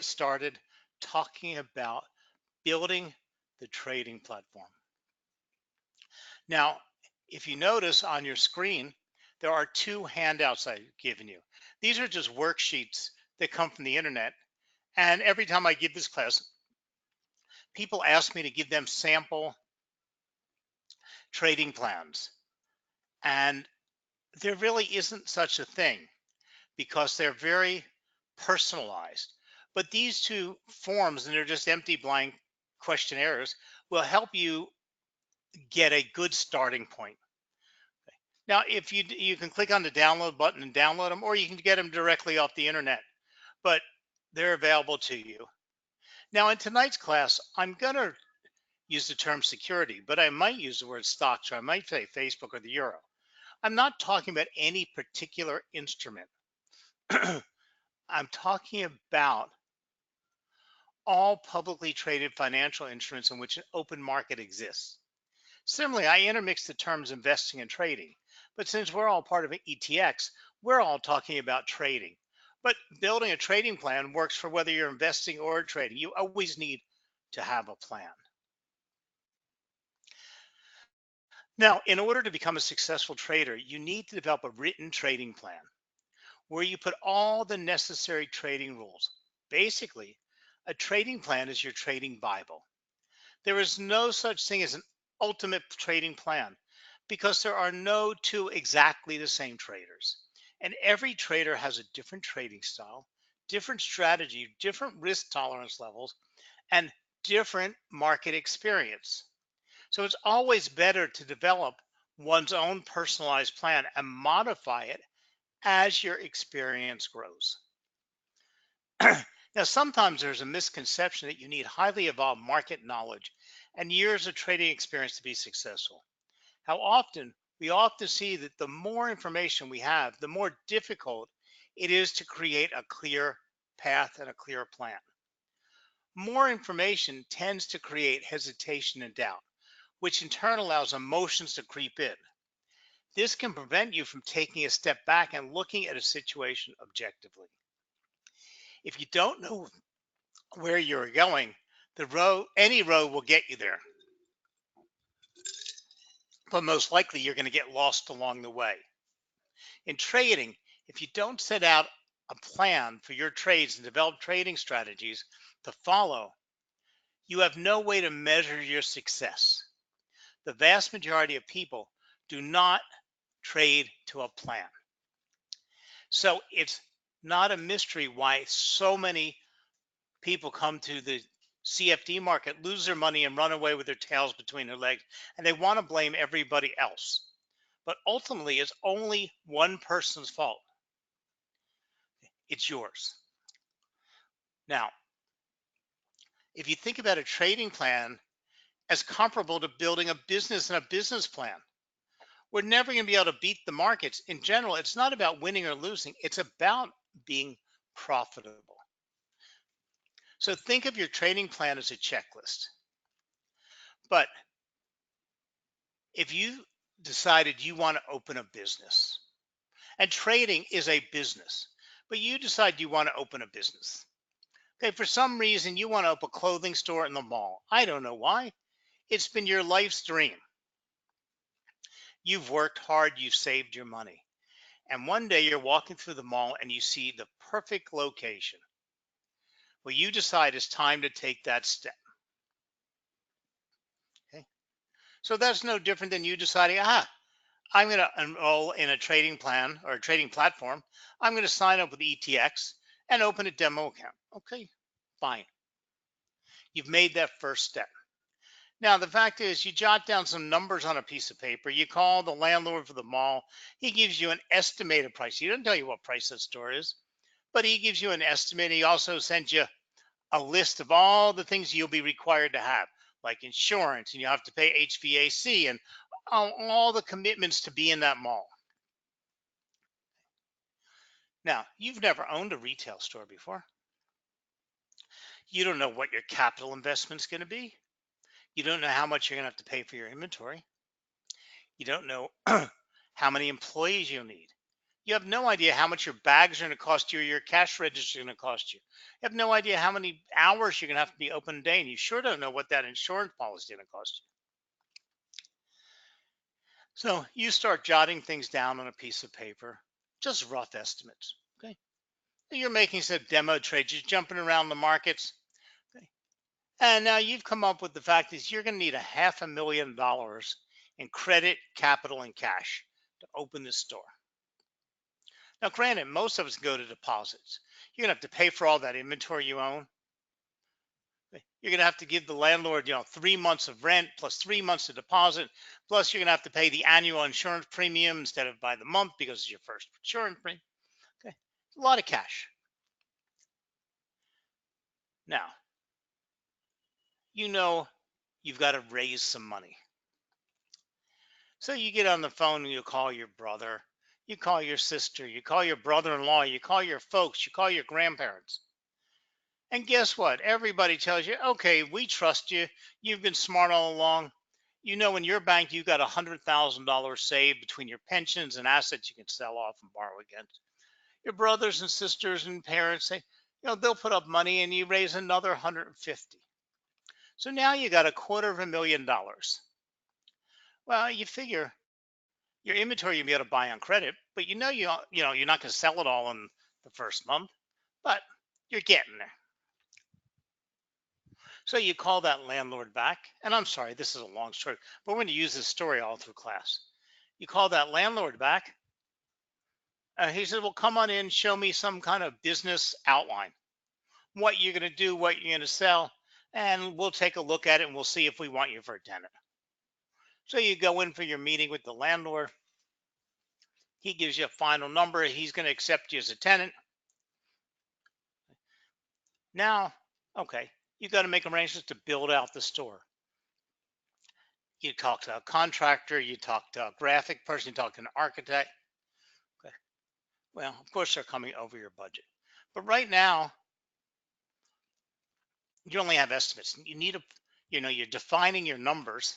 started talking about building the trading platform. Now, if you notice on your screen, there are two handouts I've given you. These are just worksheets that come from the internet. And every time I give this class, people ask me to give them sample trading plans. And there really isn't such a thing because they're very personalized. But these two forms, and they're just empty blank questionnaires, will help you get a good starting point. Now, if you can click on the download button and download them, or you can get them directly off the internet, but they're available to you. Now, in tonight's class, I'm going to use the term security, but I might use the word stocks, or I might say Facebook or the euro. I'm not talking about any particular instrument. I'm talking about all publicly traded financial instruments in which an open market exists. Similarly, I intermix the terms investing and trading, but since we're all part of an ETX, we're all talking about trading. But building a trading plan works for whether you're investing or trading. You always need to have a plan. Now, in order to become a successful trader, you need to develop a written trading plan where you put all the necessary trading rules. Basically, a trading plan is your trading Bible. There is no such thing as an ultimate trading plan because there are no two exactly the same traders. And every trader has a different trading style, different strategy, different risk tolerance levels, and different market experience. So it's always better to develop one's own personalized plan and modify it as your experience grows. Now, sometimes there's a misconception that you need highly evolved market knowledge and years of trading experience to be successful. We often see that the more information we have, the more difficult it is to create a clear path and a clear plan. More information tends to create hesitation and doubt, which in turn allows emotions to creep in. This can prevent you from taking a step back and looking at a situation objectively. If you don't know where you're going, any road will get you there, but most likely you're going to get lost along the way. In trading, if you don't set out a plan for your trades and develop trading strategies to follow, you have no way to measure your success. The vast majority of people do not trade to a plan. So it's not a mystery why so many people come to the CFD market, lose their money, and run away with their tails between their legs, and they want to blame everybody else. But ultimately, it's only one person's fault. It's yours. Now, if you think about a trading plan as comparable to building a business and a business plan, we're never going to be able to beat the markets. In general, it's not about winning or losing, it's about being profitable. So think of your trading plan as a checklist. But if you decided you want to open a business, and trading is a business, but you decide you want to open a business. Okay, for some reason you want to open a clothing store in the mall. I don't know why. It's been your life's dream. You've worked hard, you've saved your money. And one day you're walking through the mall and you see the perfect location. Well, you decide it's time to take that step. Okay. So that's no different than you deciding, I'm going to enroll in a trading plan or a trading platform. I'm going to sign up with ETX and open a demo account. Okay, fine. You've made that first step. Now, the fact is, you jot down some numbers on a piece of paper. You call the landlord for the mall. He gives you an estimated price. He doesn't tell you what price that store is, but he gives you an estimate. He also sends you a list of all the things you'll be required to have, like insurance, and you have to pay HVAC and all the commitments to be in that mall. Now, you've never owned a retail store before. You don't know what your capital investment's going to be. You don't know how much you're going to have to pay for your inventory. You don't know how many employees you'll need. You have no idea how much your bags are going to cost you or your cash register is going to cost you. You have no idea how many hours you're going to have to be open a day, and you sure don't know what that insurance policy is going to cost you. So you start jotting things down on a piece of paper, just rough estimates. Okay. You're making some demo trades, you're jumping around the markets. Okay. And now you've come up with the fact is you're going to need a $500,000 in credit, capital, and cash to open this store. Now, granted, most of us go to deposits. You're going to have to pay for all that inventory you own. You're going to have to give the landlord, 3 months of rent plus 3 months of deposit. Plus, you're going to have to pay the annual insurance premium instead of by the month because it's your first insurance premium. Okay, it's a lot of cash. Now, you know you've got to raise some money. So you get on the phone and you call your brother, you call your sister, you call your brother-in-law, you call your folks, you call your grandparents. And guess what? Everybody tells you, okay, we trust you. You've been smart all along. You know, in your bank, you got $100,000 saved between your pensions and assets you can sell off and borrow against. Your brothers and sisters and parents say, they'll put up money and you raise another 150. So now you got $250,000. Well, you figure your inventory you'll be able to buy on credit, but you're not going to sell it all in the first month, but you're getting there. So you call that landlord back, and I'm sorry, this is a long story, but we're going to use this story all through class. You call that landlord back. He said, well, come on in, show me some kind of business outline, what you're going to do, what you're going to sell, and we'll take a look at it and we'll see if we want you for a tenant. So you go in for your meeting with the landlord. He gives you a final number. He's going to accept you as a tenant. Now, okay, you got to make arrangements to build out the store. You talk to a contractor, you talk to a graphic person, you talk to an architect. Okay. Well, of course, they're coming over your budget. But right now, you only have estimates. You need you're defining your numbers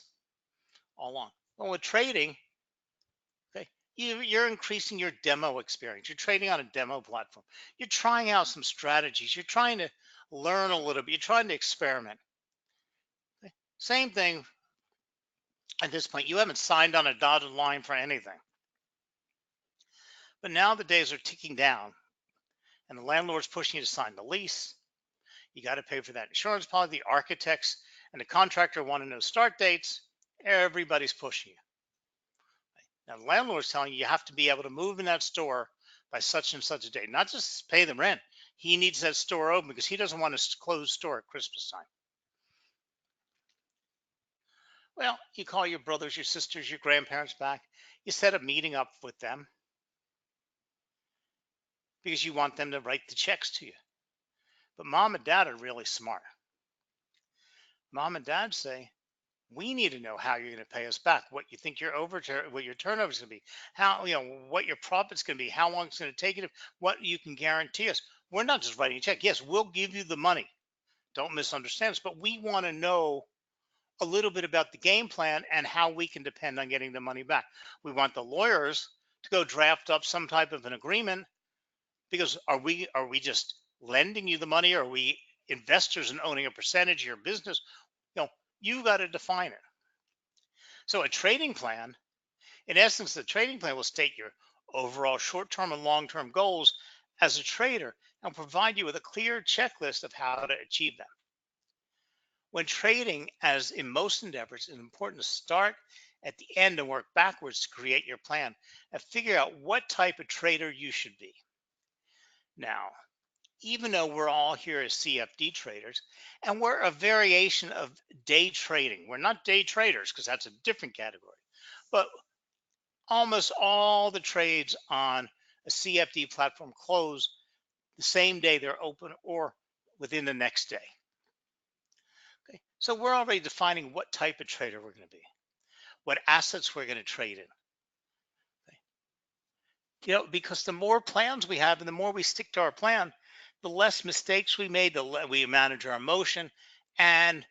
all along. Well, with trading, okay, you're increasing your demo experience. You're trading on a demo platform. You're trying out some strategies. You're trying to learn a little bit. You're trying to experiment. Okay. Same thing at this point. You haven't signed on a dotted line for anything. But now the days are ticking down and the landlord's pushing you to sign the lease. You got to pay for that insurance policy. The architects and the contractor want to know start dates. Everybody's pushing you. Now, the landlord's telling you have to be able to move in that store by such and such a date, not just pay the rent. He needs that store open because he doesn't want to close store at Christmas time. Well, you call your brothers, your sisters, your grandparents back. You set a meeting up with them because you want them to write the checks to you. But mom and dad are really smart. Mom and dad say, we need to know how you're going to pay us back, what you think what your turnover is going to be, how, what your profit's going to be, how long it's going to take you, what you can guarantee us. We're not just writing a check. Yes, we'll give you the money. Don't misunderstand us, but we want to know a little bit about the game plan and how we can depend on getting the money back. We want the lawyers to go draft up some type of an agreement because are we just lending you the money? Or are we investors and owning a percentage of your business? You got to define it. So a trading plan, in essence, the trading plan will state your overall short-term and long-term goals as a trader and provide you with a clear checklist of how to achieve them. When trading, as in most endeavors, it's important to start at the end and work backwards to create your plan and figure out what type of trader you should be. Now, even though we're all here as CFD traders, and we're a variation of day trading. We're not day traders because that's a different category, but almost all the trades on a CFD platform close the same day they're open or within the next day. Okay, so we're already defining what type of trader we're going to be, what assets we're going to trade in. Because the more plans we have and the more we stick to our plan, the less mistakes we made, we manage our emotion, and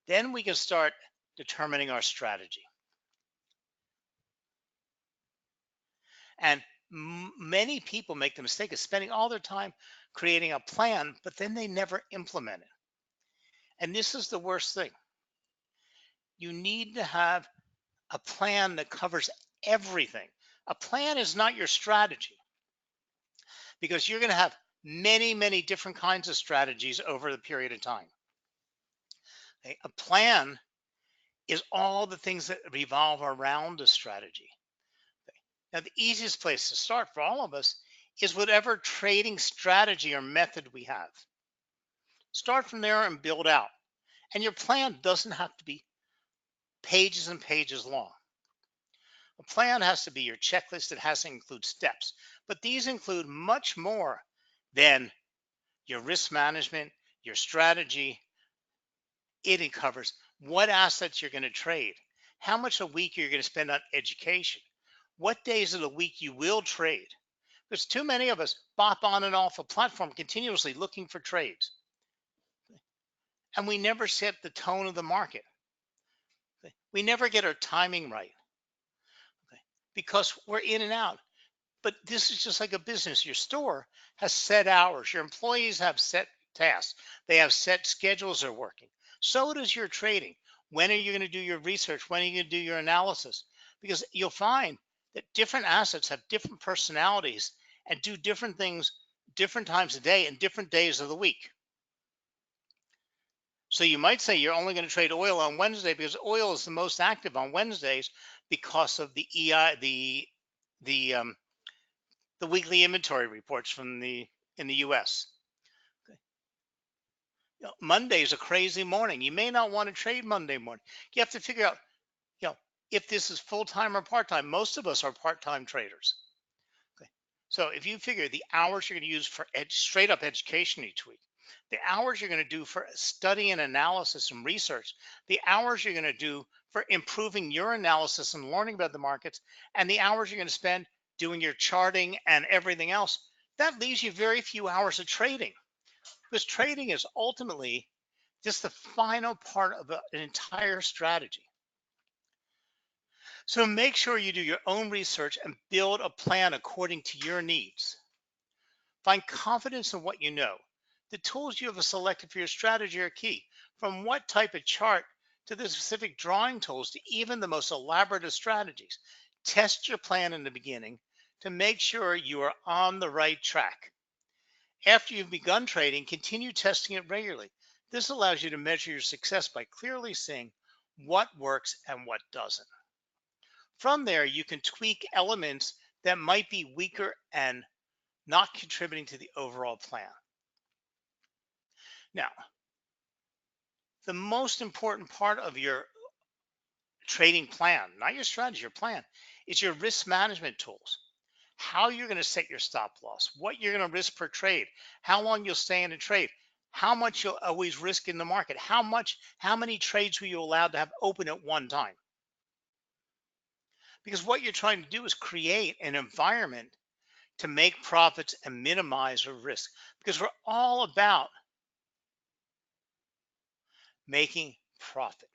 then we can start determining our strategy. And Many people make the mistake of spending all their time creating a plan, but then they never implement it. And this is the worst thing. You need to have a plan that covers everything. A plan is not your strategy because you're going to have many, many different kinds of strategies over the period of time. Okay? A plan is all the things that revolve around a strategy. Now, the easiest place to start for all of us is whatever trading strategy or method we have. Start from there and build out. And your plan doesn't have to be pages and pages long. A plan has to be your checklist. It has to include steps, but these include much more than your risk management, your strategy. It covers what assets you're going to trade, how much a week you're going to spend on education, what days of the week you will trade. Because too many of us bop on and off a platform continuously looking for trades, and we never set the tone of the market. We never get our timing right because we're in and out. But this is just like a business. Your store has set hours, your employees have set tasks, they have set schedules they're working. So does your trading. When are you going to do your research? When are you going to do your analysis? Because you'll find that different assets have different personalities and do different things different times a day and different days of the week. So you might say you're only going to trade oil on Wednesday because oil is the most active on Wednesdays because of the the weekly inventory reports from the in the US. Monday is a crazy morning. You may not want to trade Monday morning. You have to figure out, you know, if this is full time or part time. Most of us are part time traders. Okay. So if you figure the hours you're going to use for straight up education each week, the hours you're going to do for study and analysis and research, the hours you're going to do for improving your analysis and learning about the markets, and the hours you're going to spend doing your charting and everything else, that leaves you very few hours of trading because trading is ultimately just the final part of an entire strategy. So make sure you do your own research and build a plan according to your needs. Find confidence in what you know. The tools you have selected for your strategy are key, from what type of chart to the specific drawing tools to even the most elaborate of strategies. Test your plan in the beginning to make sure you are on the right track. After you've begun trading, continue testing it regularly. This allows you to measure your success by clearly seeing what works and what doesn't. From there, you can tweak elements that might be weaker and not contributing to the overall plan. Now, the most important part of your trading plan, not your strategy, your plan, is your risk management tools. How you're going to set your stop loss, what you're going to risk per trade, how long you'll stay in a trade, how much you'll always risk in the market, how many trades were you allowed to have open at one time? Because what you're trying to do is create an environment to make profits and minimize the risk. Because we're all about making profit.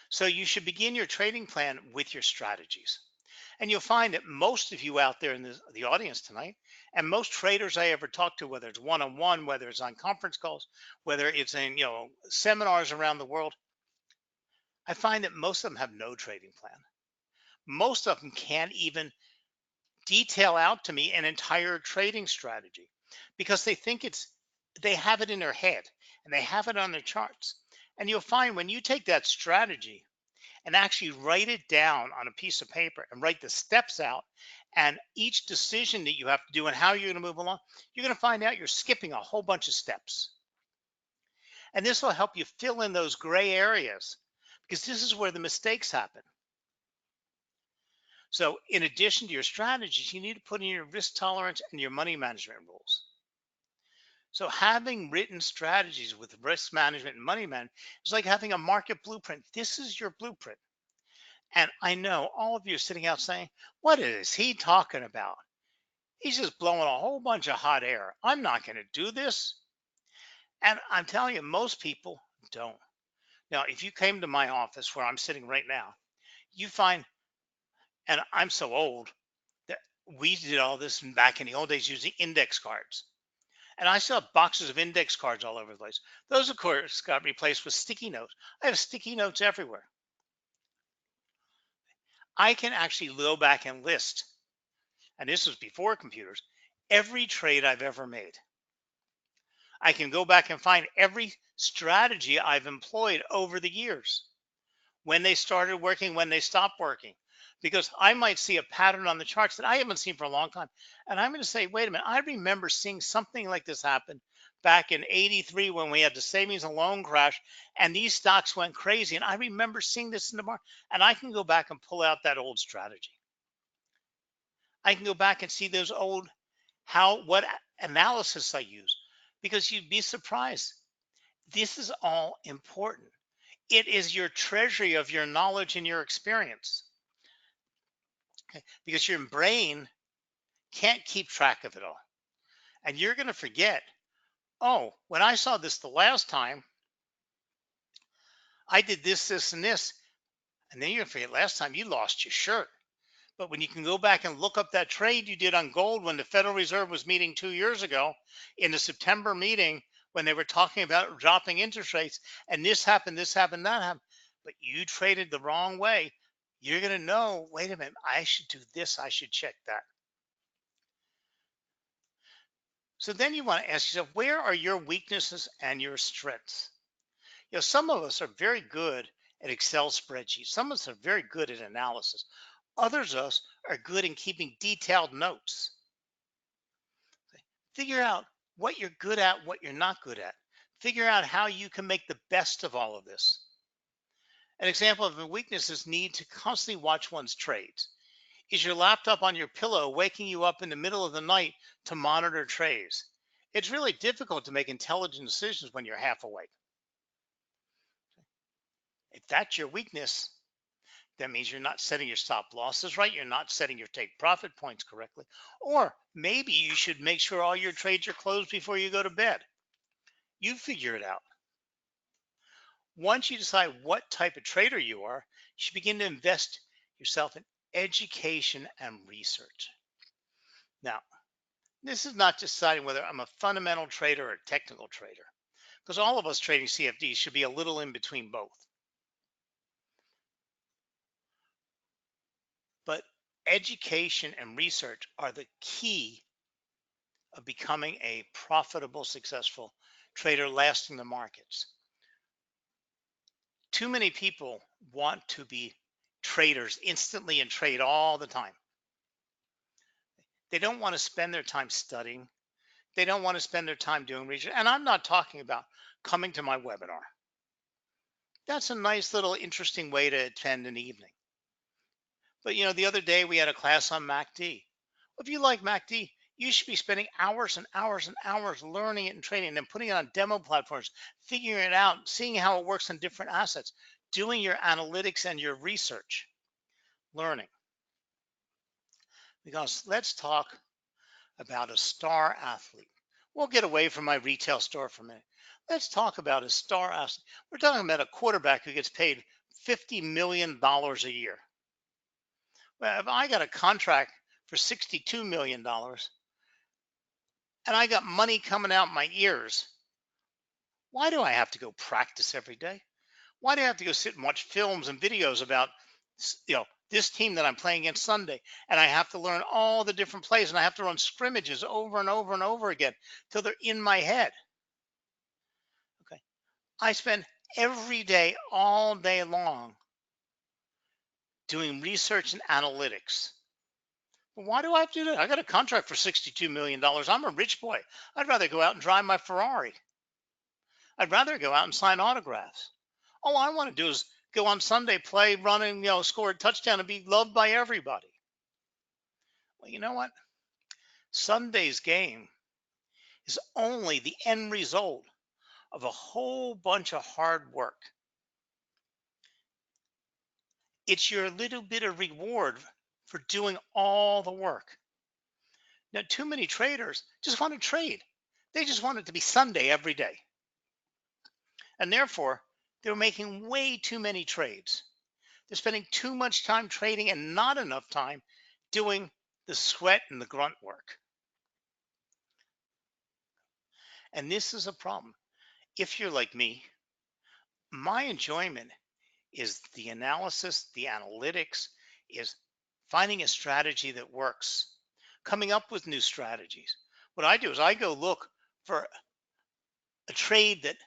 So you should begin your trading plan with your strategies. And you'll find that most of you out there in the audience tonight, and most traders I ever talk to, whether it's one-on-one, whether it's on conference calls, whether it's in seminars around the world, I find that most of them have no trading plan. Most of them can't even detail out to me an entire trading strategy because they have it in their head and they have it on their charts. And you'll find when you take that strategy and actually write it down on a piece of paper and write the steps out and each decision that you have to do and how you're going to move along, you're going to find out you're skipping a whole bunch of steps. And this will help you fill in those gray areas because this is where the mistakes happen. So in addition to your strategies, you need to put in your risk tolerance and your money management rules. So having written strategies with risk management and money management is like having a market blueprint. This is your blueprint. And I know all of you are sitting out saying, what is he talking about? He's just blowing a whole bunch of hot air. I'm not going to do this. And I'm telling you, most people don't. Now, if you came to my office where I'm sitting right now, you find, and I'm so old, We did all this back in the old days using index cards. And I still have boxes of index cards all over the place. Those, of course, got replaced with sticky notes. I have sticky notes everywhere. I can actually go back and list, and this was before computers, every trade I've ever made. I can go back and find every strategy I've employed over the years, when they started working, when they stopped working, because I might see a pattern on the charts that I haven't seen for a long time. And I'm going to say, wait a minute, I remember seeing something like this happen back in 83 when we had the savings and loan crash and these stocks went crazy. And I remember seeing this in the market, and I can go back and pull out that old strategy. I can go back and see those old, what analysis I use, because you'd be surprised. This is all important. It is your treasury of your knowledge and your experience. Okay? Because your brain can't keep track of it all. And you're going to forget, oh, when I saw this the last time, I did this, this, and this. And then you're going to forget last time you lost your shirt. But when you can go back and look up that trade you did on gold when the Federal Reserve was meeting 2 years ago in the September meeting, when they were talking about dropping interest rates, and this happened, that happened, but you traded the wrong way, you're going to know, wait a minute, I should do this, I should check that. So then you want to ask yourself, where are your weaknesses and your strengths? Some of us are very good at Excel spreadsheets. Some of us are very good at analysis. Others of us are good in keeping detailed notes. Figure out what you're good at, what you're not good at. Figure out how you can make the best of all of this. An example of a weakness is need to constantly watch one's trades. Is your laptop on your pillow waking you up in the middle of the night to monitor trades? It's really difficult to make intelligent decisions when you're half awake. If that's your weakness, that means you're not setting your stop losses right. You're not setting your take profit points correctly. Or maybe you should make sure all your trades are closed before you go to bed. You figure it out. Once you decide what type of trader you are, you should begin to invest yourself in education and research. Now, this is not deciding whether I'm a fundamental trader or a technical trader, because all of us trading CFDs should be a little in between both. But education and research are the key of becoming a profitable, successful trader lasting the markets. Too many people want to be traders instantly and trade all the time. They don't want to spend their time studying. They don't want to spend their time doing research. And I'm not talking about coming to my webinar. That's a nice little interesting way to attend an evening. But the other day we had a class on MACD. If you like MACD, you should be spending hours and hours and hours learning it and training and then putting it on demo platforms, figuring it out, seeing how it works on different assets, doing your analytics and your research, learning. Because let's talk about a star athlete. We'll get away from my retail store for a minute. Let's talk about a star athlete. We're talking about a quarterback who gets paid $50 million a year. Well, if I got a contract for $62 million and I got money coming out my ears, why do I have to go practice every day? Why do I have to go sit and watch films and videos about, this team that I'm playing against Sunday? And I have to learn all the different plays and I have to run scrimmages over and over and over again till they're in my head. Okay. I spend every day, all day long, doing research and analytics. Well, why do I have to do that? I got a contract for $62 million. I'm a rich boy. I'd rather go out and drive my Ferrari. I'd rather go out and sign autographs. All I want to do is go on Sunday, play, run, and score a touchdown and be loved by everybody. Well, you know what? Sunday's game is only the end result of a whole bunch of hard work. It's your little bit of reward for doing all the work. Now, too many traders just want to trade. They just want it to be Sunday every day. And therefore, they're making way too many trades. They're spending too much time trading and not enough time doing the sweat and the grunt work. And this is a problem. If you're like me, my enjoyment is the analysis, the analytics, is finding a strategy that works, coming up with new strategies. What I do is I go look for a trade that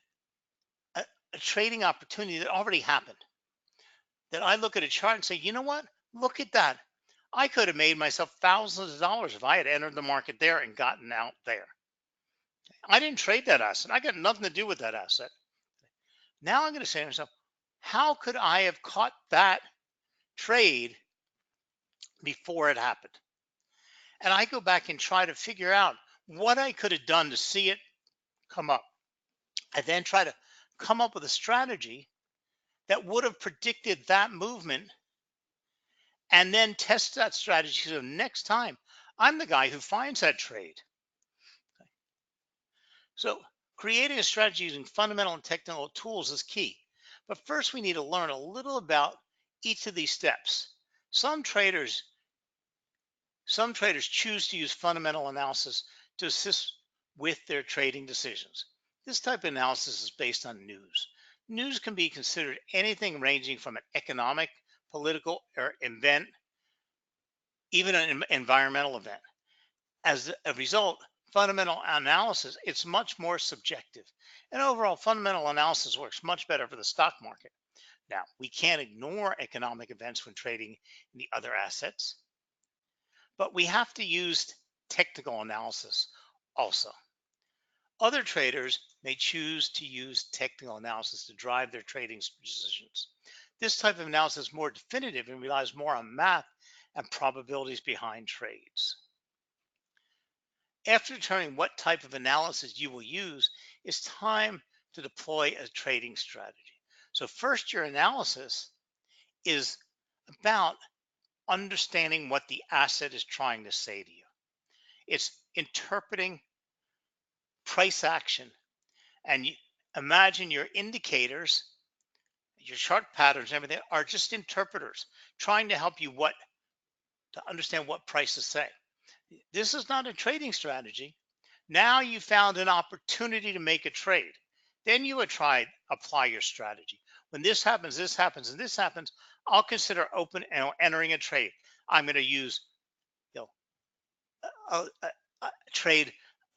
a, a trading opportunity that already happened. That I look at a chart and say, you know what? Look at that. I could have made myself thousands of dollars if I had entered the market there and gotten out there. I didn't trade that asset. I got nothing to do with that asset. Now I'm going to say to myself, how could I have caught that trade before it happened? And I go back and try to figure out what I could have done to see it come up. I then try to come up with a strategy that would have predicted that movement and then test that strategy. So next time, I'm the guy who finds that trade. So creating a strategy using fundamental and technical tools is key. But first, we need to learn a little about each of these steps. Some traders Some traders choose to use fundamental analysis to assist with their trading decisions. This type of analysis is based on news. News can be considered anything ranging from an economic, political, or event, even an environmental event. As a result, fundamental analysis it's much more subjective. And overall, fundamental analysis works much better for the stock market. Now, we can't ignore economic events when trading in the other assets, but we have to use technical analysis also. Other traders may choose to use technical analysis to drive their trading decisions. This type of analysis is more definitive and relies more on math and probabilities behind trades. After determining what type of analysis you will use, it's time to deploy a trading strategy. So first, your analysis is about understanding what the asset is trying to say to you. It's interpreting price action. And you imagine your indicators, your chart patterns, and everything are just interpreters trying to help you to understand what prices say. This is not a trading strategy. Now you found an opportunity to make a trade. Then you would apply your strategy. When this happens, and this happens, I'll consider entering a trade. I'm going to use you know, trade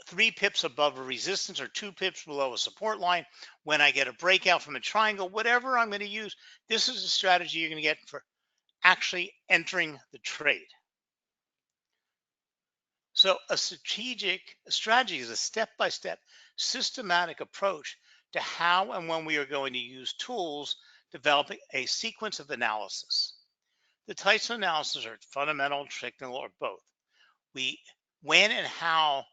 3 pips above a resistance or 2 pips below a support line. When I get a breakout from a triangle, whatever I'm going to use, this is a strategy you're going to get for actually entering the trade. So a strategy is a step-by-step systematic approach to how and when we are going to use tools, developing a sequence of analysis. The types of analysis are fundamental, technical, or both. We when and how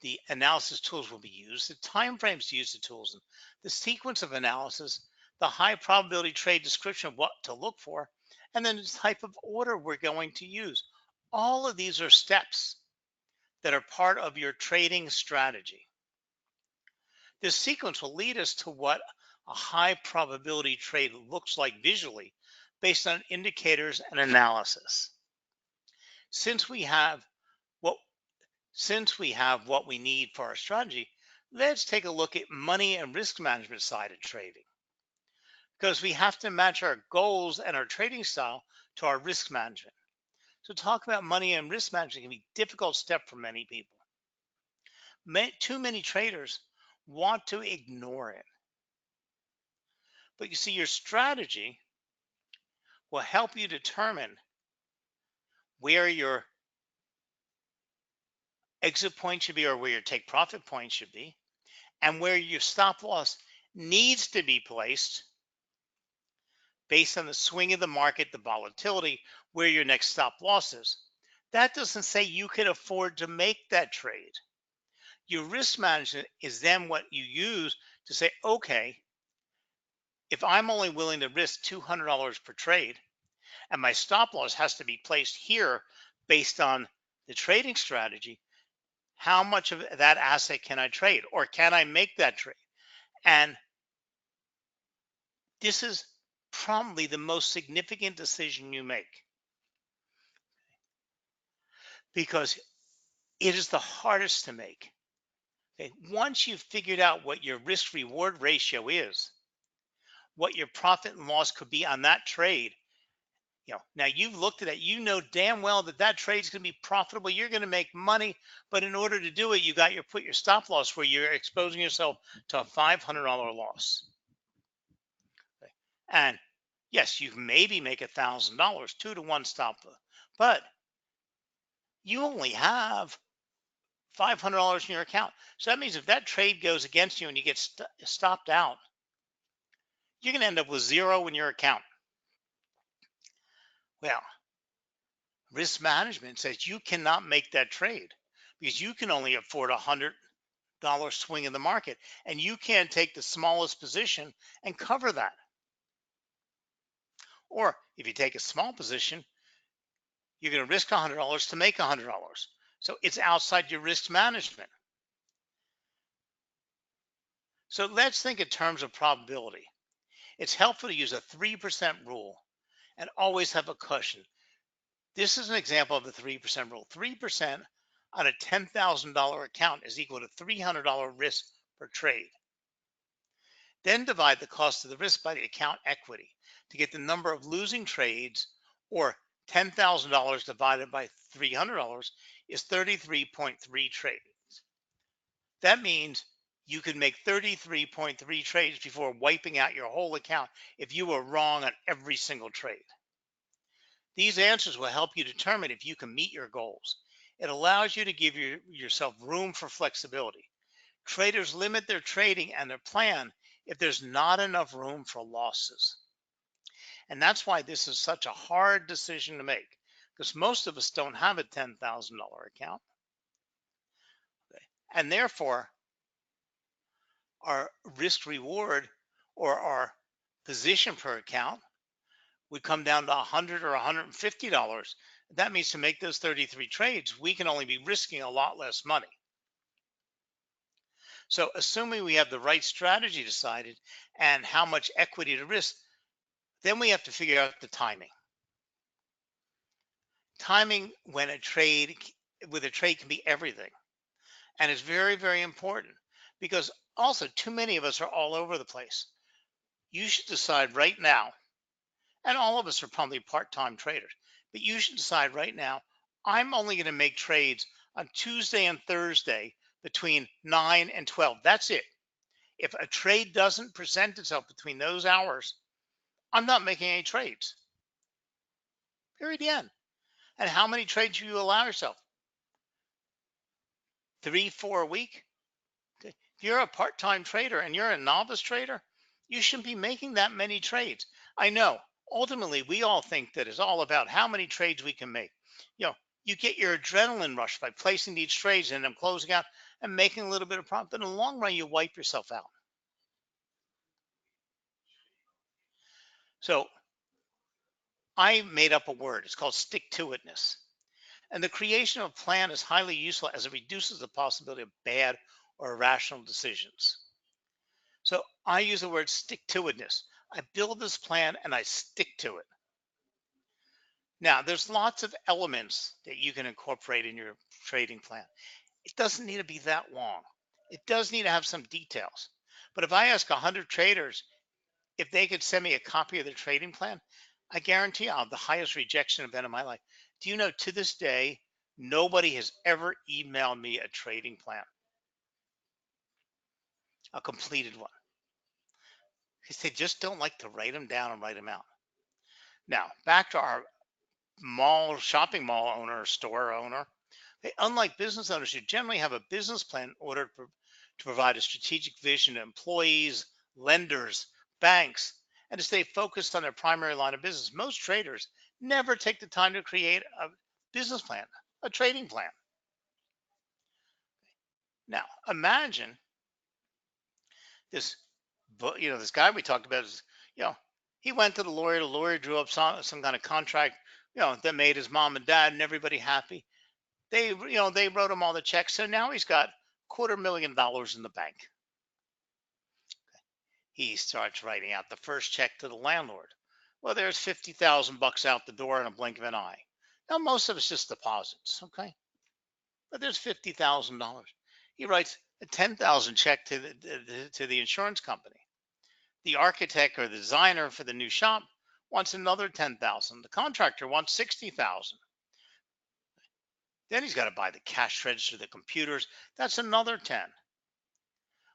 the analysis tools will be used, the timeframes to use the tools, the sequence of analysis, the high probability trade description of what to look for, and then the type of order we're going to use. All of these are steps that are part of your trading strategy. This sequence will lead us to what a high probability trade looks like visually based on indicators and analysis. Since we have what what we need for our strategy, let's take a look at money and risk management side of trading. Because we have to match our goals and our trading style to our risk management. So talk about money and risk management can be a difficult step for many people. Too many traders want to ignore it. But you see, your strategy will help you determine where your exit point should be or where your take profit point should be and where your stop loss needs to be placed based on the swing of the market, the volatility, where your next stop loss is. That doesn't say you can afford to make that trade. Your risk management is then what you use to say, okay, if I'm only willing to risk $200 per trade and my stop loss has to be placed here based on the trading strategy, how much of that asset can I trade or can I make that trade? And this is probably the most significant decision you make. because it is the hardest to make. Okay? Once you've figured out what your risk reward ratio is, what your profit and loss could be on that trade, now you've looked at it, you know damn well that that trade's going to be profitable, you're going to make money, but in order to do it, you got your put your stop loss where you're exposing yourself to a $500 loss. Okay? And yes, you maybe make $1,000, 2 to 1 stop, but you only have $500 in your account. So that means if that trade goes against you and you get stopped out, you're going to end up with zero in your account. Well, risk management says you cannot make that trade because you can only afford $100 swing in the market, and you can't take the smallest position and cover that. Or if you take a small position, you're going to risk $100 to make $100. So it's outside your risk management. So let's think in terms of probability. It's helpful to use a 3% rule and always have a cushion. This is an example of the 3% rule. 3% on a $10,000 account is equal to $300 risk per trade. Then divide the cost of the risk by the account equity to get the number of losing trades, or $10,000 divided by $300 is 33.3 trades. That means you could make 33.3 trades before wiping out your whole account if you were wrong on every single trade. These answers will help you determine if you can meet your goals. It allows you to give yourself room for flexibility. Traders limit their trading and their plan if there's not enough room for losses. And that's why this is such a hard decision to make, because most of us don't have a $10,000 account. Okay? And therefore, our risk reward or our position per account would come down to $100 or $150. That means to make those 33 trades, we can only be risking a lot less money. So, assuming we have the right strategy decided and how much equity to risk, then we have to figure out the timing. Timing when a trade with a trade can be everything. And it's very, very important because also too many of us are all over the place. You should decide right now, and all of us are probably part-time traders, but you should decide right now, I'm only going to make trades on Tuesday and Thursday between 9 and 12. That's it. If a trade doesn't present itself between those hours, I'm not making any trades. Period. The end. And how many trades do you allow yourself? 3, 4 a week? Okay. If you're a part-time trader and you're a novice trader, you shouldn't be making that many trades. I know ultimately we all think that it's all about how many trades we can make. You know, you get your adrenaline rush by placing these trades and them closing out and making a little bit of profit. But in the long run, you wipe yourself out. So I made up a word. It's called stick to itness. And the creation of a plan is highly useful as it reduces the possibility of bad or irrational decisions. So I use the word stick to itness. I build this plan and I stick to it. Now, there's lots of elements that you can incorporate in your trading plan. It doesn't need to be that long. It does need to have some details. But if I ask 100 traders if they could send me a copy of their trading plan, I guarantee I'll have the highest rejection event of my life. Do you know to this day, nobody has ever emailed me a trading plan, a completed one? Because they just don't like to write them down and write them out. Now, back to our shopping mall owner, store owner. Unlike business owners, you generally have a business plan in order to provide a strategic vision to employees, lenders, banks, and to stay focused on their primary line of business. Most traders never take the time to create a business plan, a trading plan. Now, imagine this, this guy we talked about is, you know, he went to the lawyer. The lawyer drew up some kind of contract, that made his mom and dad and everybody happy. They wrote him all the checks. So now he's got $250,000 in the bank. He starts writing out the first check to the landlord. Well, there's $50,000 out the door in a blink of an eye. Now, most of it's just deposits. Okay. but there's $50,000. He writes a 10,000 check to the insurance company. The architect or the designer for the new shop wants another 10,000. The contractor wants 60,000. Then he's got to buy the cash register, the computers. That's another 10.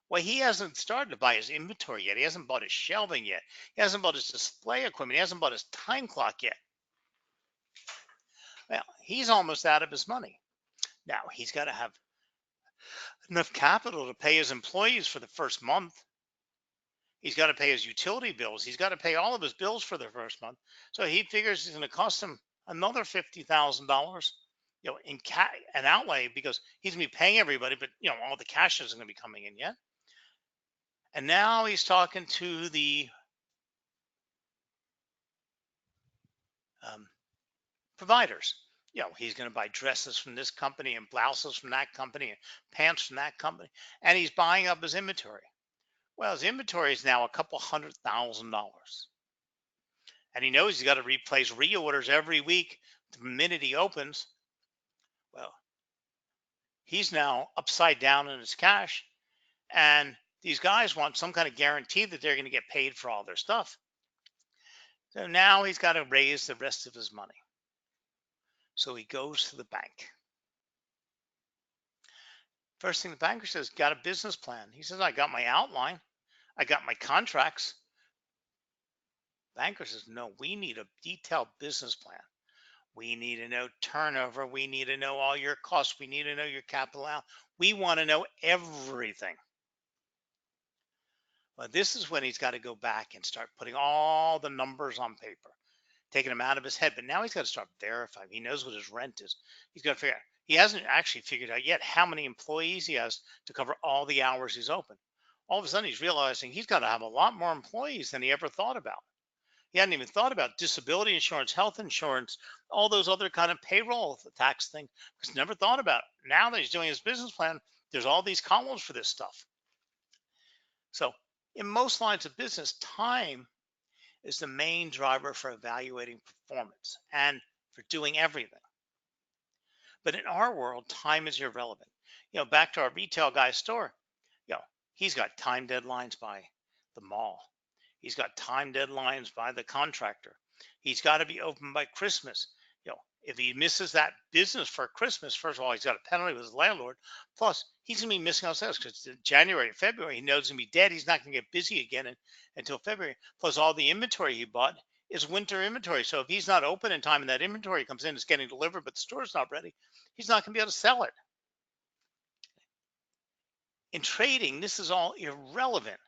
Well, he hasn't started to buy his inventory yet. He hasn't bought his shelving yet. He hasn't bought his display equipment. He hasn't bought his time clock yet. Well, he's almost out of his money. Now, he's got to have enough capital to pay his employees for the first month. He's got to pay his utility bills. He's got to pay all of his bills for the first month. So he figures it's going to cost him another $50,000, in an outlay, because he's going to be paying everybody, but all the cash isn't going to be coming in yet. And now he's talking to the providers. He's going to buy dresses from this company and blouses from that company and pants from that company, and he's buying up his inventory. Well, his inventory is now a couple $100,000, and he knows he's got to replace reorders every week the minute he opens. Well, he's now upside down in his cash, and these guys want some kind of guarantee that they're going to get paid for all their stuff. So now he's got to raise the rest of his money. So he goes to the bank. First thing the banker says, got a business plan? He says, I got my outline. I got my contracts. Banker says, no, we need a detailed business plan. We need to know turnover. We need to know all your costs. We need to know your capital out. We want to know everything. But this is when he's got to go back and start putting all the numbers on paper, taking them out of his head. But now he's got to start verifying. He knows what his rent is. He's got to figure out. He hasn't actually figured out yet how many employees he has to cover all the hours he's open. All of a sudden, he's realizing he's got to have a lot more employees than he ever thought about. He hadn't even thought about disability insurance, health insurance, all those other kind of payroll tax things. He's never thought about it. Now that he's doing his business plan, there's all these columns for this stuff. So in most lines of business, time is the main driver for evaluating performance and for doing everything. But in our world, time is irrelevant. Back to our retail guy's store, he's got time deadlines by the mall. He's got time deadlines by the contractor. He's got to be open by Christmas. If he misses that business for Christmas, first of all, he's got a penalty with his landlord. Plus, he's going to be missing on sales because January and February, he knows he's going to be dead. He's not going to get busy again until February. Plus, all the inventory he bought is winter inventory. So if he's not open in time and that inventory comes in, it's getting delivered, but the store's not ready, he's not going to be able to sell it. In trading, this is all irrelevant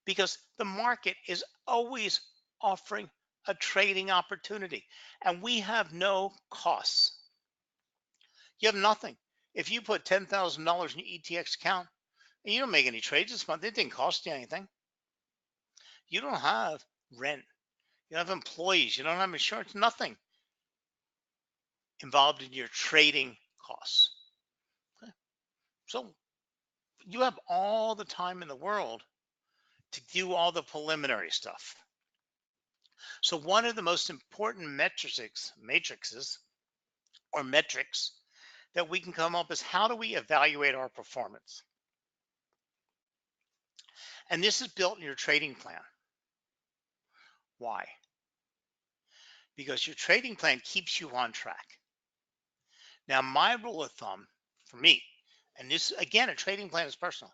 because the market is always offering a trading opportunity, and we have no costs. You have nothing. If you put $10,000 in your ETX account and you don't make any trades this month, it didn't cost you anything. You don't have rent. You don't have employees. You don't have insurance, nothing involved in your trading costs. Okay. So you have all the time in the world to do all the preliminary stuff. So one of the most important matrices or metrics that we can come up is, how do we evaluate our performance? And this is built in your trading plan. Why? Because your trading plan keeps you on track. Now, my rule of thumb for me, and this again, a trading plan is personal,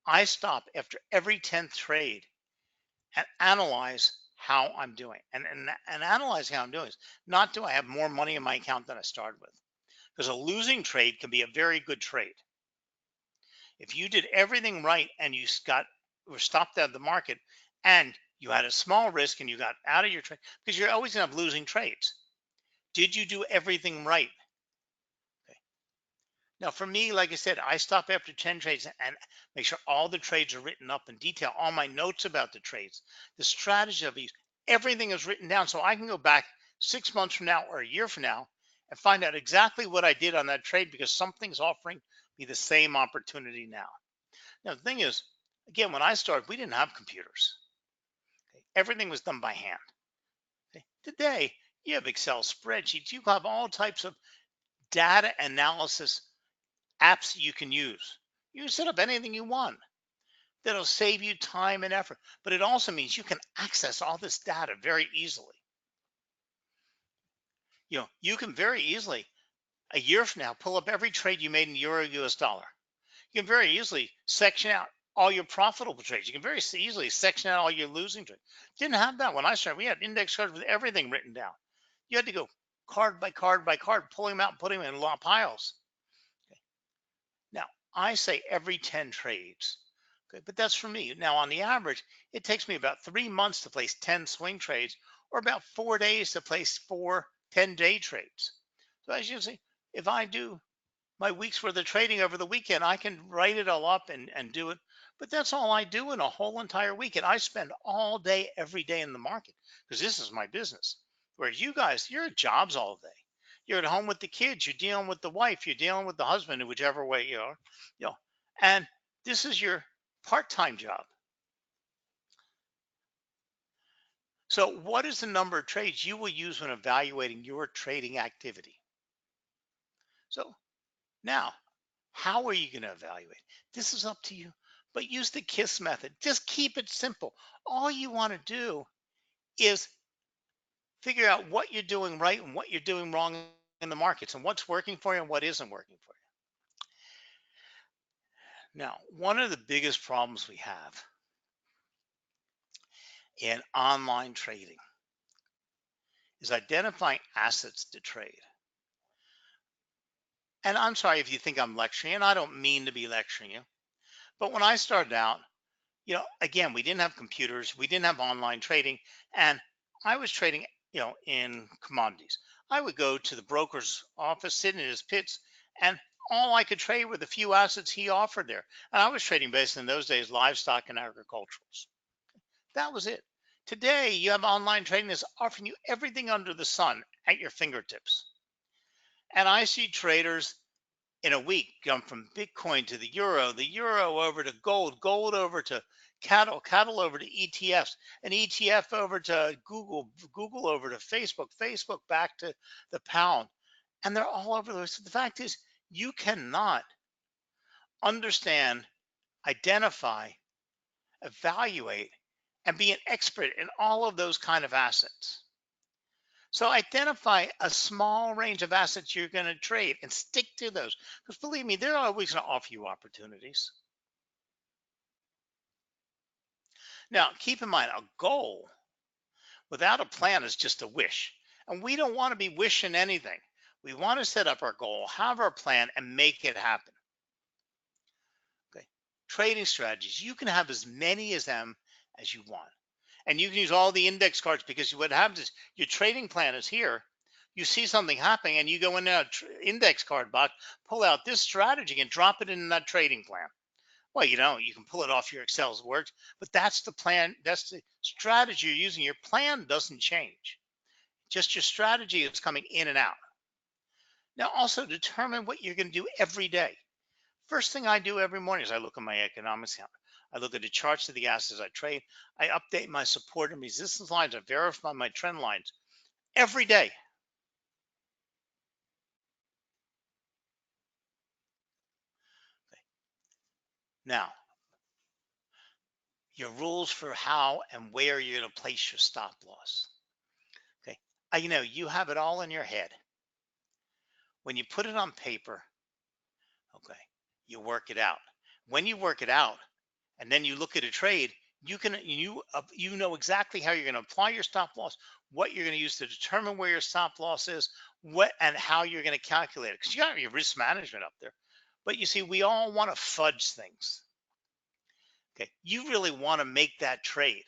I stop after every 10th trade and analyze how I'm doing. And analyzing how I'm doing is not, do I have more money in my account than I started with? Because a losing trade can be a very good trade. If you did everything right and you were stopped out of the market and you had a small risk and you got out of your trade, because you're always going to have losing trades. Did you do everything right? Okay. Now, for me, like I said, I stop after 10 trades and make sure all the trades are written up in detail, all my notes about the trades, the strategy of these, everything is written down so I can go back 6 months from now or a year from now and find out exactly what I did on that trade, because something's offering me the same opportunity now. Now, the thing is, again, when I started, we didn't have computers. Okay? Everything was done by hand. Okay? Today, you have Excel spreadsheets. You have all types of data analysis apps you can use. You can set up anything you want that'll save you time and effort. But it also means you can access all this data very easily. You can very easily, a year from now, pull up every trade you made in euro US dollar. You can very easily section out all your profitable trades. You can very easily section out all your losing trades. Didn't have that when I started. We had index cards with everything written down. You had to go card by card by card, pulling them out and putting them in lot piles. Now, I say every 10 trades. Okay, but that's for me. Now, on the average, it takes me about 3 months to place 10 swing trades or about 4 days to place 4 10-day trades. So as you see, if I do my week's worth of trading over the weekend, I can write it all up and do it. But that's all I do in a whole entire weekend. I spend all day, every day in the market because this is my business. Whereas you guys, you're at jobs all day. You're at home with the kids. You're dealing with the wife. You're dealing with the husband, in whichever way you are. You know, and this is your part-time job. So, what is the number of trades you will use when evaluating your trading activity? So, now, how are you going to evaluate? This is up to you. But use the KISS method. Just keep it simple. All you want to do is figure out what you're doing right and what you're doing wrong in the markets and what's working for you and what isn't working for you. Now, one of the biggest problems we have in online trading is identifying assets to trade. And I'm sorry if you think I'm lecturing, and I don't mean to be lecturing you, but when I started out, again, we didn't have computers, we didn't have online trading, and I was trading, in commodities. I would go to the broker's office, sit in his pits, and all I could trade were the few assets he offered there. And I was trading based in those days livestock and agriculturals. That was it. Today, you have online trading that's offering you everything under the sun at your fingertips. And I see traders in a week jump from Bitcoin to the euro over to gold, gold over to cattle, cattle over to ETFs, an ETF over to Google, Google over to Facebook, Facebook back to the pound. And they're all over the place. The fact is, you cannot understand, identify, evaluate, and be an expert in all of those kind of assets. So identify a small range of assets you're going to trade and stick to those. Because believe me, they're always going to offer you opportunities. Now, keep in mind, a goal without a plan is just a wish. And we don't want to be wishing anything. We want to set up our goal, have our plan, and make it happen. Okay. Trading strategies, you can have as many as them as you want. And you can use all the index cards because what happens is your trading plan is here. You see something happening and you go in that index card box, pull out this strategy and drop it in that trading plan. Well, you can pull it off your Excel's works, but that's the plan. That's the strategy you're using. Your plan doesn't change. Just your strategy is coming in and out. Now, also determine what you're going to do every day. First thing I do every morning is I look at my economics account. I look at the charts of the assets I trade. I update my support and resistance lines. I verify my trend lines every day. Now, your rules for how and where you're going to place your stop loss. Okay. You have it all in your head. When you put it on paper, okay, you work it out. When you work it out and then you look at a trade, you know exactly how you're going to apply your stop loss, what you're going to use to determine where your stop loss is, what and how you're going to calculate it. Because you got your risk management up there. But you see, we all want to fudge things. Okay. You really want to make that trade.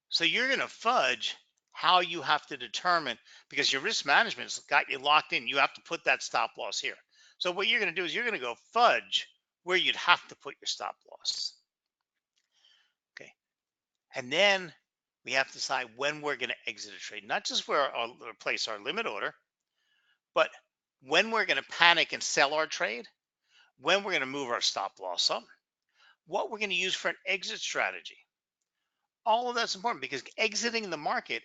So you're going to fudge how you have to determine because your risk management's got you locked in. You have to put that stop loss here. So what you're going to do is you're going to go fudge where you'd have to put your stop loss. Okay. And then we have to decide when we're going to exit a trade, not just where our place our limit order, but when we're going to panic and sell our trade, when we're going to move our stop loss up, what we're going to use for an exit strategy. All of that's important because exiting the market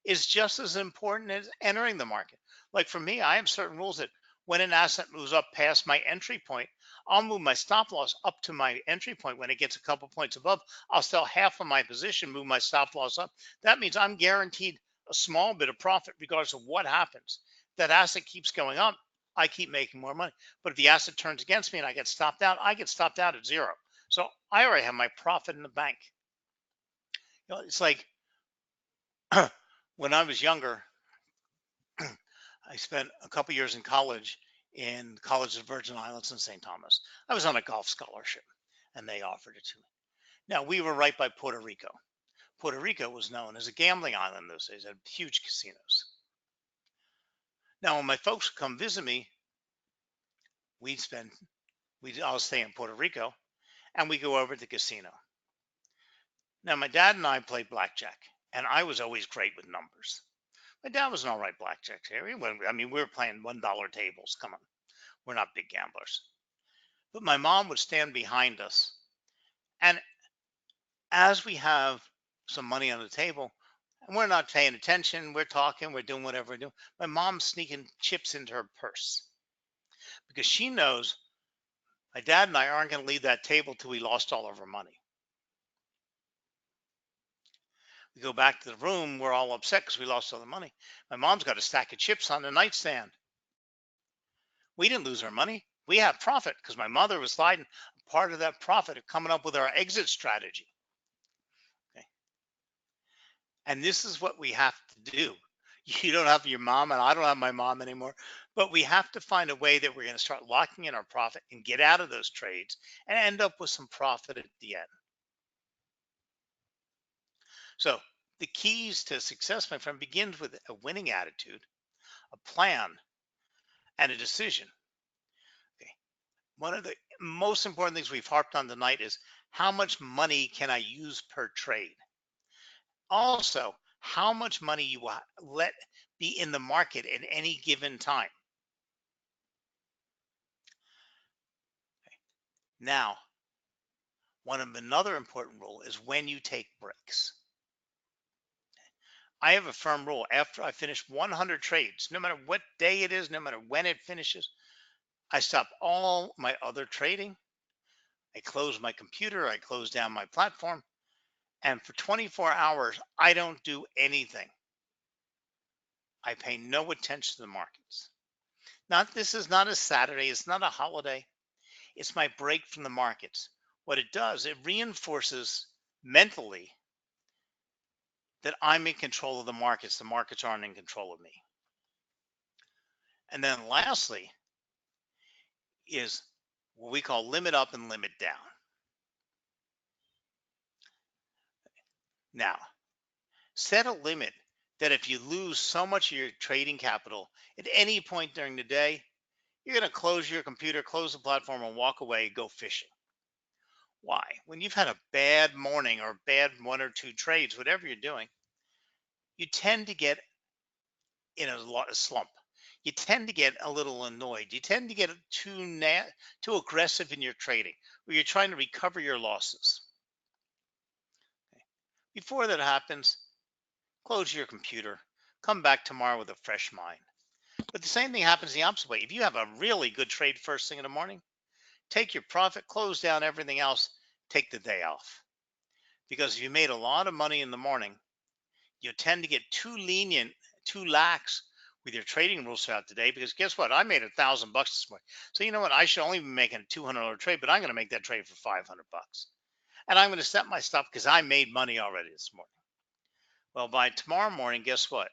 is just as important as entering the market. Like for me, I have certain rules that when an asset moves up past my entry point, I'll move my stop loss up to my entry point. When it gets a couple points above, I'll sell half of my position, move my stop loss up. That means I'm guaranteed a small bit of profit regardless of what happens. That asset keeps going up, I keep making more money. But if the asset turns against me and I get stopped out, I get stopped out at zero. So I already have my profit in the bank. It's like when I was younger, I spent a couple years in college in College of the Virgin Islands in St. Thomas. I was on a golf scholarship and they offered it to me. Now, we were right by Puerto Rico. Puerto Rico was known as a gambling island those days, had huge casinos. Now, when my folks would come visit me, we'd spend, I was staying in Puerto Rico and we go over to the casino. Now, my dad and I played blackjack and I was always great with numbers. My dad was an all right blackjack player. I mean, we were playing $1 tables. Come on, we're not big gamblers. But my mom would stand behind us. And as we have some money on the table, and we're not paying attention, we're talking, we're doing whatever we're doing. My mom's sneaking chips into her purse because she knows my dad and I aren't going to leave that table till we lost all of our money. We go back to the room, we're all upset because we lost all the money. My mom's got a stack of chips on the nightstand. We didn't lose our money. We had profit because my mother was sliding part of that profit of coming up with our exit strategy. Okay. And this is what we have to do. You don't have your mom, and I don't have my mom anymore, but we have to find a way that we're going to start locking in our profit and get out of those trades and end up with some profit at the end. So the keys to success, my friend, begins with a winning attitude, a plan, and a decision. Okay. One of the most important things we've harped on tonight is how much money can I use per trade? Also, how much money you will let be in the market at any given time. Now, another important rule is when you take breaks. I have a firm rule. After I finish 100 trades, no matter what day it is, no matter when it finishes, I stop all my other trading. I close my computer, I close down my platform, and for 24 hours, I don't do anything. I pay no attention to the markets. This is not a Saturday, it's not a holiday. It's my break from the markets. What it does, it reinforces mentally that I'm in control of the markets. The markets aren't in control of me. And then lastly is what we call limit up and limit down. Now, set a limit that if you lose so much of your trading capital at any point during the day, you're going to close your computer, close the platform, and walk away and go fishing. Why? When you've had a bad morning or bad one or two trades, whatever you're doing, you tend to get in a slump. You tend to get a little annoyed. You tend to get too aggressive in your trading, where you're trying to recover your losses. Okay. Before that happens, close your computer, come back tomorrow with a fresh mind. But the same thing happens the opposite way. If you have a really good trade first thing in the morning, take your profit, close down everything else, take the day off. Because if you made a lot of money in the morning, you tend to get too lenient, too lax with your trading rules throughout the day. Because guess what? I made $1,000 this morning. So you know what? I should only be making a $200 trade, but I'm going to make that trade for $500. And I'm going to set my stop because I made money already this morning. Well, by tomorrow morning, guess what?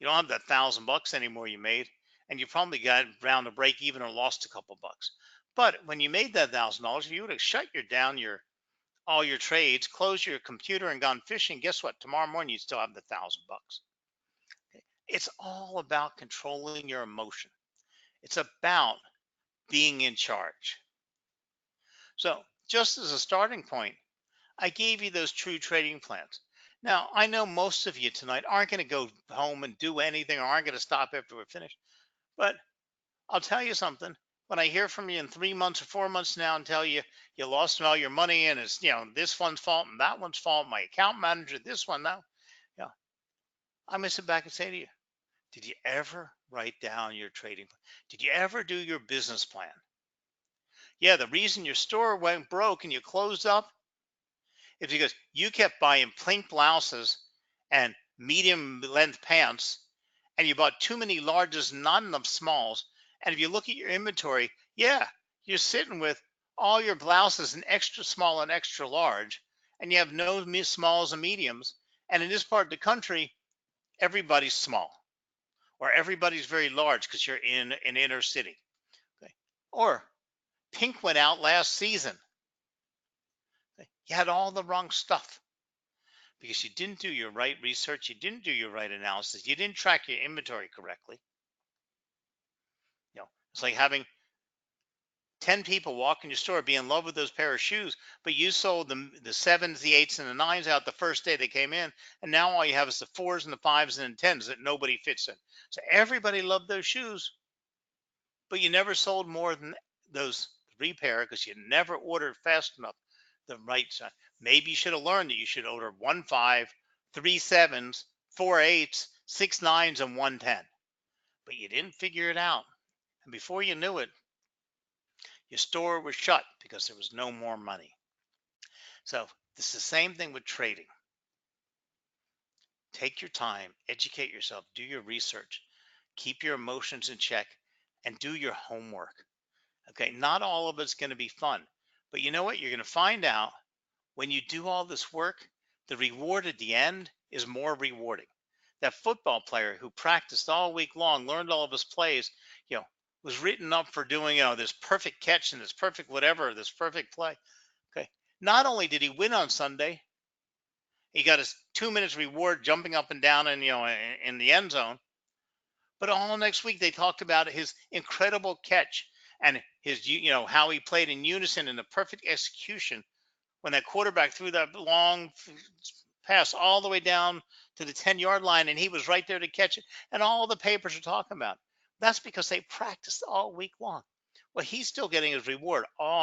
You don't have that $1,000 anymore you made, and you probably got around to break even or lost a couple bucks. But when you made that $1,000, if you would have shut down all your trades, closed your computer, and gone fishing, guess what? Tomorrow morning you still have the $1,000. It's all about controlling your emotion. It's about being in charge. So, just as a starting point, I gave you those true trading plans. Now, I know most of you tonight aren't going to go home and do anything or aren't going to stop after we're finished. But I'll tell you something. When I hear from you in 3 months or 4 months now and tell you you lost all your money and it's this one's fault and that one's fault, my account manager, this one now, yeah, I'm going to sit back and say to you, did you ever write down your trading plan? Did you ever do your business plan? Yeah, the reason your store went broke and you closed up is because you kept buying pink blouses and medium length pants, and you bought too many larges, not enough smalls. And if you look at your inventory, yeah, you're sitting with all your blouses in extra small and extra large, and you have no smalls and mediums. And in this part of the country, everybody's small or everybody's very large because you're in an inner city. Okay. Or pink went out last season. Okay. You had all the wrong stuff because you didn't do your right research, you didn't do your right analysis, you didn't track your inventory correctly. It's like having 10 people walk in your store be in love with those pair of shoes, but you sold them the sevens, the eights, and the nines out the first day they came in, and now all you have is the fours and the fives and the tens that nobody fits in. So everybody loved those shoes, but you never sold more than those three pair because you never ordered fast enough the right size. Maybe you should have learned that you should order 1 5, 3 7s, 4 8s, 6 9s, and 1 10, but you didn't figure it out. And before you knew it, your store was shut because there was no more money. So it's the same thing with trading. Take your time, educate yourself, do your research, keep your emotions in check, and do your homework. Okay, not all of it's going to be fun, but you know what? You're going to find out when you do all this work, the reward at the end is more rewarding. That football player who practiced all week long, learned all of his plays, you know, was written up for doing, this perfect catch and this perfect whatever, this perfect play. Okay. Not only did he win on Sunday, he got his 2 minutes reward jumping up and down in the end zone. But all next week they talked about his incredible catch and his how he played in unison in the perfect execution when that quarterback threw that long pass all the way down to the 10-yard line and he was right there to catch it. And all the papers are talking about. That's because they practiced all week long. Well, he's still getting his reward all